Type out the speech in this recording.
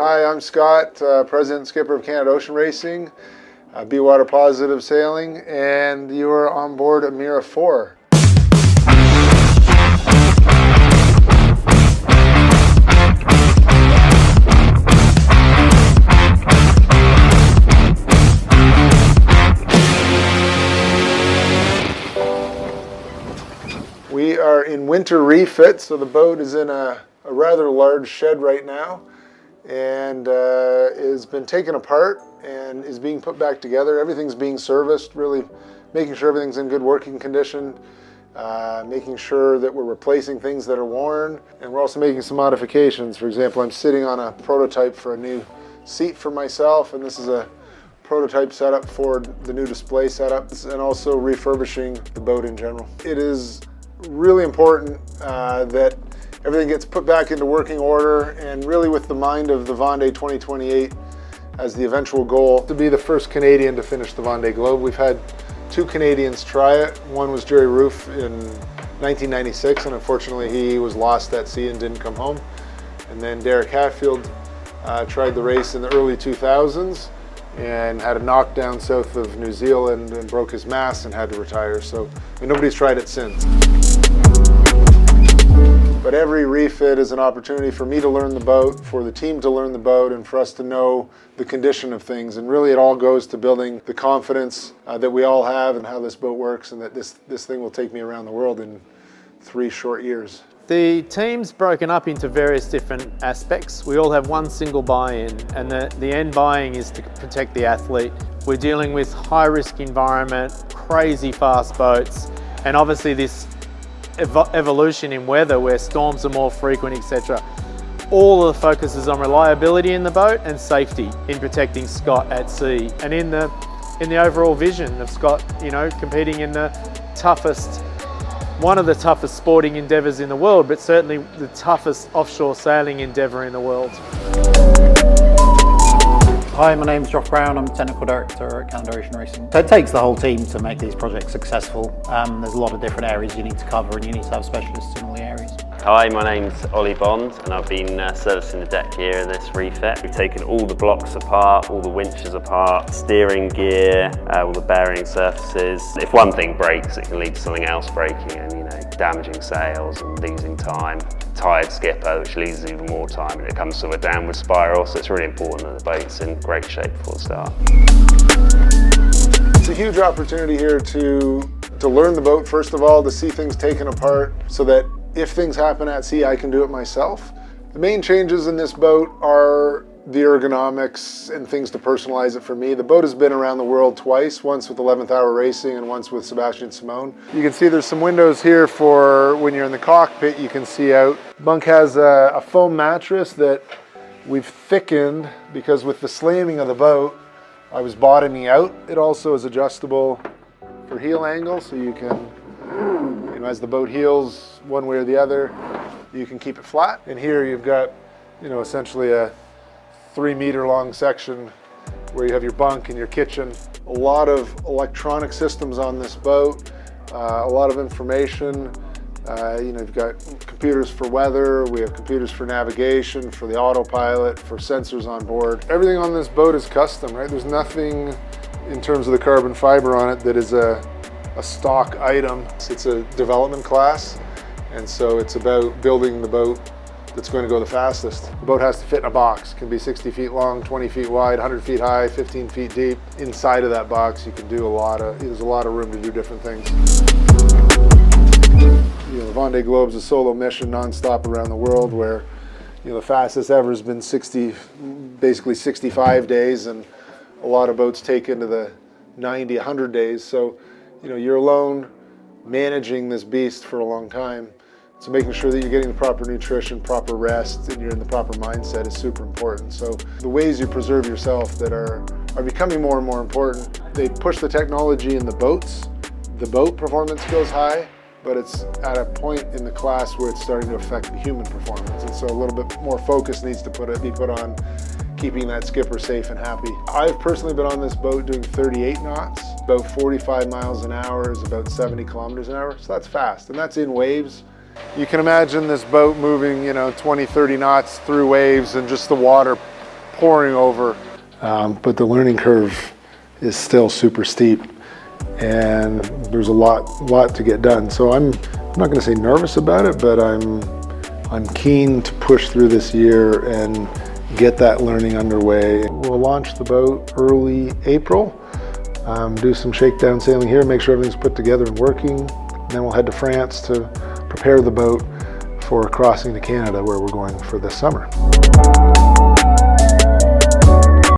Hi, I'm Scott, President and Skipper of Canada Ocean Racing, Be Water Positive Sailing, and you are on board Emira IV. We are in winter refit, so the boat is in a rather large shed right now and has been taken apart and is being put back together. Everything's being serviced, really making sure everything's in good working condition, making sure that we're replacing things that are worn, and we're also making some modifications. For example, I'm sitting on a prototype for a new seat for myself, and this is a prototype setup for the new display setup, and also refurbishing the boat in general. It is really important that everything gets put back into working order, and really with the mind of the Vendée 2028 as the eventual goal, to be the first Canadian to finish the Vendée Globe. We've had two Canadians try it. One was Jerry Roof in 1996, and unfortunately he was lost at sea and didn't come home. And then Derek Hatfield tried the race in the early 2000s and had a knockdown south of New Zealand and broke his mast and had to retire. So nobody's tried it since. But every refit is an opportunity for me to learn the boat, for the team to learn the boat, and for us to know the condition of things. And really it all goes to building the confidence that we all have in how this boat works, and that this thing will take me around the world in 3 short years. The team's broken up into various different aspects. We all have one single buy-in, and the end buy-in is to protect the athlete. We're dealing with high-risk environment, crazy fast boats, and obviously this evolution in weather where storms are more frequent, etc. All of the focus is on reliability in the boat and safety in protecting Scott at sea, and in the overall vision of Scott, competing in the toughest, one of the toughest sporting endeavours in the world, but certainly the toughest offshore sailing endeavour in the world. Hi, my name's Josh Brown. I'm Technical Director at Canada Ocean Racing. So it takes the whole team to make these projects successful. There's a lot of different areas you need to cover, and you need to have specialists in all the areas. Hi, my name's Ollie Bond, and I've been servicing the deck here in this refit. We've taken all the blocks apart, all the winches apart, steering gear, all the bearing surfaces. If one thing breaks, it can lead to something else breaking, and damaging sails and losing time. Tired skipper, which loses even more time, and it comes to a downward spiral. So it's really important that the boat's in great shape before the start. It's a huge opportunity here to learn the boat, first of all, to see things taken apart, so that if things happen at sea, I can do it myself. The main changes in this boat are the ergonomics and things to personalize it for me. The boat has been around the world twice, once with 11th Hour Racing and once with Sebastian Simone. You can see there's some windows here for when you're in the cockpit, you can see out. Bunk has a foam mattress that we've thickened because with the slamming of the boat, I was bottoming out. It also is adjustable for heel angle, so you can, as the boat heels one way or the other, you can keep it flat. And here you've got, essentially a 3-meter long section where you have your bunk and your kitchen. A lot of electronic systems on this boat, a lot of information. You've got computers for weather, we have computers for navigation, for the autopilot, for sensors on board. Everything on this boat is custom, right? There's nothing in terms of the carbon fiber on it that is a stock item. It's a development class, and so it's about building the boat that's going to go the fastest. The boat has to fit in a box. It can be 60 feet long, 20 feet wide, 100 feet high, 15 feet deep. Inside of that box, you can do there's a lot of room to do different things. The Vendée Globe's a solo mission non-stop around the world, where the fastest ever has been basically 65 days, and a lot of boats take into the 90, 100 days. So, you're alone managing this beast for a long time. So making sure that you're getting the proper nutrition, proper rest, and you're in the proper mindset is super important. So the ways you preserve yourself that are becoming more and more important. They push the technology in the boats. The boat performance goes high, but it's at a point in the class where it's starting to affect the human performance. And so a little bit more focus needs to be put on keeping that skipper safe and happy. I've personally been on this boat doing 38 knots, about 45 miles an hour is about 70 kilometers an hour. So that's fast, and that's in waves. You can imagine this boat moving, 20, 30 knots through waves, and just the water pouring over. But the learning curve is still super steep, and there's a lot to get done. So I'm not going to say nervous about it, but I'm keen to push through this year and get that learning underway. We'll launch the boat early April, do some shakedown sailing here, make sure everything's put together and working. And then we'll head to France to prepare the boat for crossing to Canada, where we're going for this summer.